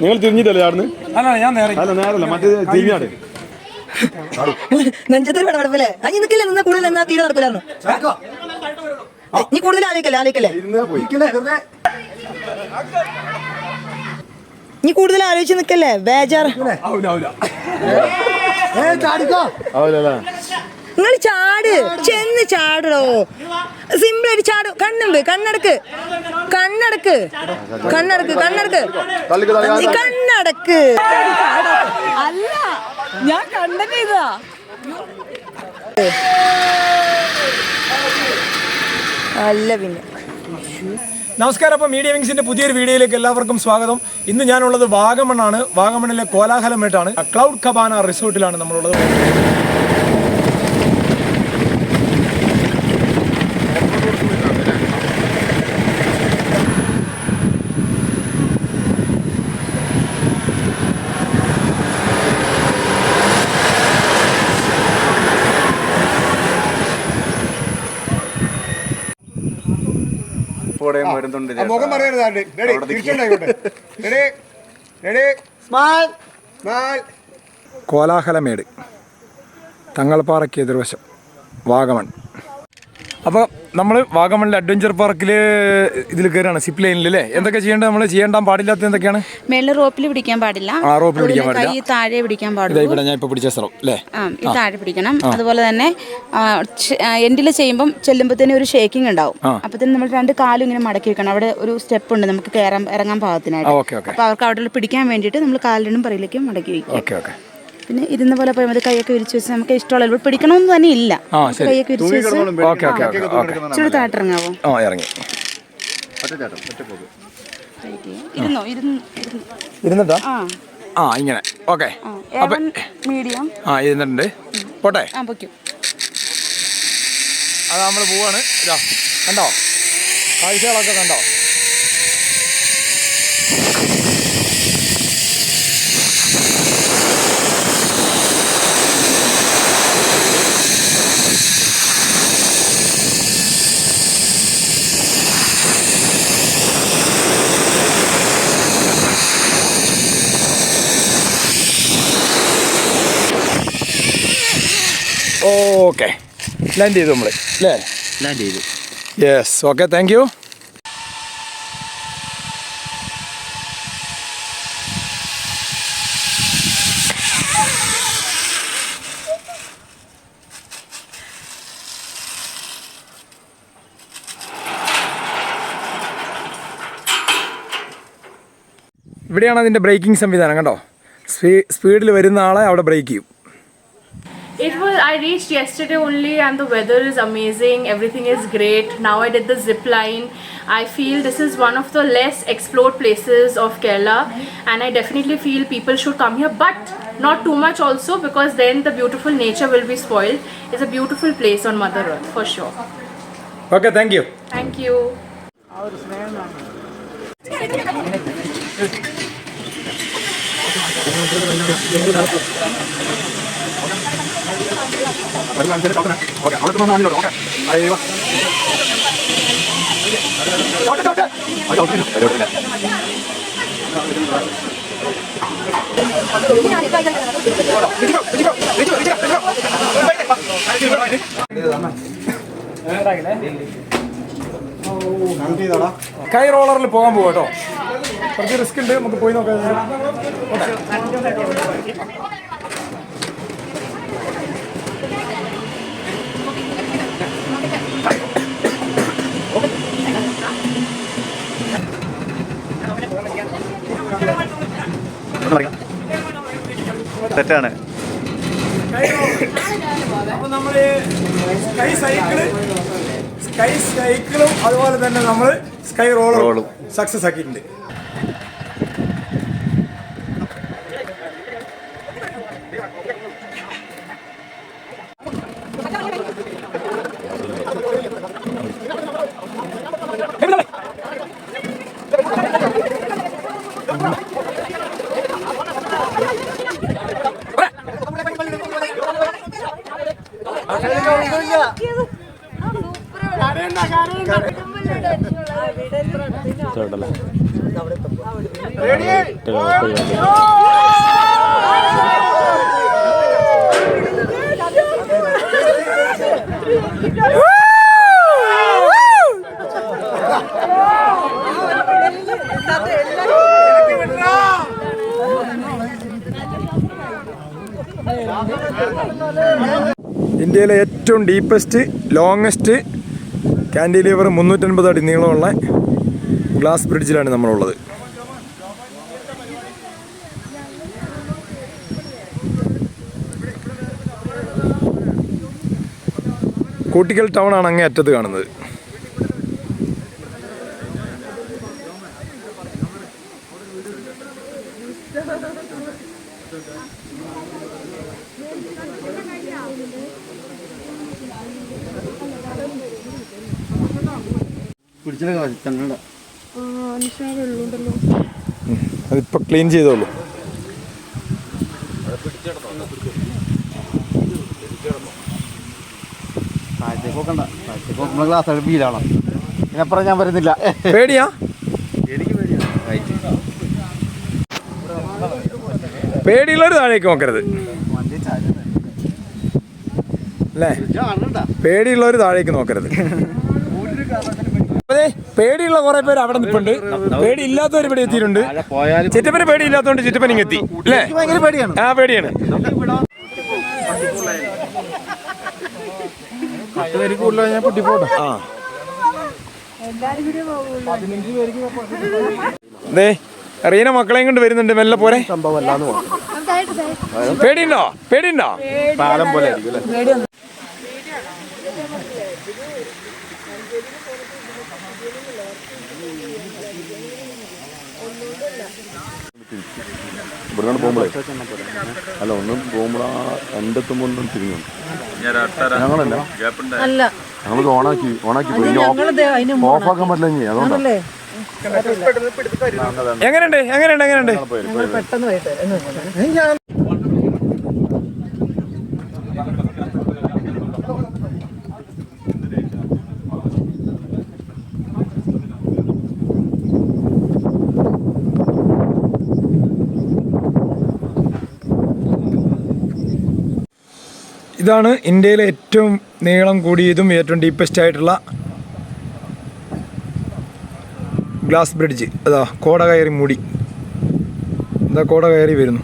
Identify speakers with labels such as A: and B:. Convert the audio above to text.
A: നിങ്ങൾ തിരിഞ്ഞിട്ടല്ലേ ആടുന്ന്?
B: അല്ല ഞാൻ നേരെ
A: അല്ല നേരല്ല, മറ്റേ തിരിഞ്ഞാട്.
C: നെഞ്ചത്തൊരു കുഴപ്പമില്ലേ? അഞ്ഞ് നിൽക്കില്ല, നിന്നാ കൂടുതൽ എന്നാ തീരെ നടക്കില്ലായിരുന്നു. നീ കൂടുതൽ ആലോചിക്കല്ലേ നീ കൂടുതൽ ആലോചിച്ച് നിൽക്കല്ലേ, ബേജാറ്. നിങ്ങൾ ചാട്, ചെന്ന് ചാടോ, സിമ്പിളായിട്ട് ചാട്. കണ്ണുണ്ട്, കണ്ണടക്ക് കണ്ണടക്ക് കണ്ണടക്ക് കണ്ണടക്ക് കണ്ണടക്ക്.
D: അല്ല, ഞാൻ കണ്ടന്റ് ചെയ്തതാ.
C: അല്ല പിന്നെ.
B: നമസ്കാരം. അപ്പോൾ മീഡിയ വിങ്സിന്റെ പുതിയൊരു വീഡിയോയിലേക്ക് എല്ലാവർക്കും സ്വാഗതം. ഇന്ന് ഞാനുള്ളത് വാഗമണ്ണാണ്. വാഗമണ്ണിലെ കോലാഹലമേട്ടാണ്. ക്ലൗഡ് കബാന റിസോർട്ടിലാണ് നമ്മളുള്ളത്.
E: മുഖം പറയരുത്.
B: കോലാഹലമേട്, തങ്ങൾപ്പാറയ്ക്ക് എതിർവശം, വാഗമൺ. അപ്പോൾ നമ്മൾ വാഗമണിലെ അഡ്വഞ്ചർ പാർക്കിൽ ഇതിൽ കയറാണ്, സിപ്പ് ലൈനിൽ അല്ലേ? എന്തൊക്കെ ചെയ്യേണ്ടത്? നമ്മൾ ചെയ്യേണ്ട പാടില്ലാത്ത എന്തൊക്കെയാണ്?
D: മേളിൽ റോപ്പിൽ പിടിക്കാൻ പാടില്ല.
B: റോപ്പിൽ പിടിക്കാൻ പാടില്ല.
D: കൈ താഴെ പിടിക്കാൻ പാടില്ല.
B: ഇവിടെ ഞാൻ ഇപ്പോൾ പിടിച്ച സ്ഥലം അല്ലേ?
D: ഈ താഴെ പിടിക്കണം. അതുപോലെ തന്നെ എൻഡിൽ ചെയ്യുമ്പം ചെല്ലുമ്പോഴത്തേനും ഒരു ഷേക്കിംഗ് ഉണ്ടാവും. അപ്പത്തേനും നമ്മൾ രണ്ട് കാലും ഇങ്ങനെ മടക്കി വെക്കണം. അവിടെ ഒരു സ്റ്റെപ്പ് ഉണ്ട് നമുക്ക് ഇറങ്ങാൻ പാകത്തിനായിട്ട്. അപ്പോൾ അവർക്ക് അവിടെ പിടിക്കാൻ വേണ്ടിയിട്ട് നമ്മൾ കാലിനും പറയിലേക്കും മടക്കി വയ്ക്കും. പിന്നെ ഇരുന്ന പോലെ പോയി മതി. കൈയൊക്കെ വിരിച്ച് വെച്ച് നമുക്ക് ഇഷ്ടമുള്ള ഇവിടെ പിടിക്കണമെന്ന് തന്നെ ഇല്ല. കൈയൊക്കെ വിരിച്ച് വെച്ച് ചുടുതായിട്ടിറങ്ങാവോ?
B: ഇറങ്ങി
D: ഇരുന്നിട്ടോ?
B: ഇങ്ങനെ. ഓക്കെ,
D: മീഡിയം
B: ഇരുന്നിട്ടുണ്ട്. പോട്ടെ,
D: പൊയ്ക്കും.
B: അത് നമ്മൾ പോവാണ്. ഇതാ കണ്ടോ, കാഴ്ചകളൊക്കെ കണ്ടോ? ഓക്കെ, ലാൻഡ് ചെയ്തു നമ്മൾ അല്ലേ?
E: ലാൻഡ് ചെയ്തു.
B: Yes, okay, thank you. ഇവിടെയാണ് അതിൻ്റെ ബ്രേക്കിംഗ് സംവിധാനം. കണ്ടോ, സ്പീഡിൽ വരുന്ന ആളെ അവിടെ ബ്രേക്ക് ചെയ്യും.
F: I reached yesterday only and the weather is amazing, everything is great. Now I did the zip line. I feel this is one of the less explored places of Kerala and I definitely feel people should come here, but not too much also, because then the beautiful nature will be spoiled. It's a beautiful place on Mother Earth for sure.
B: Okay, thank you.
F: Thank you.
B: കൈ റോളറിൽ പോകാൻ പോകും കേട്ടോ. കുറച്ച് risk ഉണ്ട്, നമുക്ക് പോയി നോക്കാം.
E: തെറ്റാണ്.
B: അപ്പോൾ നമ്മൾ സ്കൈ സൈക്കിളും അതുപോലെ തന്നെ നമ്മൾ സ്കൈ റോളറും സക്സസ് ആക്കിയിട്ടുണ്ട്.
A: ചേട്ടല്ലേ
B: ഇന്ത്യയിലെ ഏറ്റവും ഡീപ്പസ്റ്റ് ലോങ്ങസ്റ്റ് കാൻഡിലിവർ 350 അടി നീളമുള്ള ഗ്ലാസ് ബ്രിഡ്ജിലാണ് നമ്മളുള്ളത്. കോട്ടിക്കൽ ടൗൺ ആണ് അങ്ങേ അറ്റത്ത് കാണുന്നത്. അതിപ്പോൾ ക്ലീൻ ചെയ്തോളൂ.
E: ഇതിനപ്പുറം ഞാൻ വരുന്നില്ല.
B: പേടിയാ? പേടിയുള്ളവർ താഴേക്ക് നോക്കരുത് അല്ലേ? പേടിയുള്ളവർ താഴേക്ക് നോക്കരുത്. അതെ, പേടിയുള്ള കുറെ പേര് അവിടെ നിൽപ്പുണ്ട്. പേടിയില്ലാത്തവർ ഇവിടെ എത്തിയിട്ടുണ്ട്. ചിറ്റപ്പന് പേടിയില്ലാത്തതുകൊണ്ട് ചിറ്റപ്പൻ ഇങ്ങെത്തി അല്ലേ? ആ, പേടിയാണ്. അതെ, റീന മക്കളെയും കൊണ്ട് വരുന്നുണ്ട്. മെല്ലെ പോരെ. പേടിയുണ്ടോ? പേടിയുണ്ടോ? പാലം പോലെ
A: ഇവിടുന്ന് പോകുമ്പോഴേ അല്ല ഒന്നും പോകുമ്പോഴാ എൻ്റെ എത്തുമ്പോൾ ഒന്നും തിരിഞ്ഞു. ഞങ്ങളല്ല, ഞങ്ങളിത് ഓണാക്കി പോയി. ഓഫാക്കാൻ പറ്റില്ല ഇനി, അതുകൊണ്ടാണ്.
B: എങ്ങനെയുണ്ട്? ഇതാണ് ഇന്ത്യയിലെ ഏറ്റവും നീളം കൂടിയതും ഏറ്റവും ഡീപ്പസ്റ്റ് ആയിട്ടുള്ള ഗ്ലാസ് ബ്രിഡ്ജ്. അതാ കോട കയറി മൂടി. കോട കയറി വരുന്നു.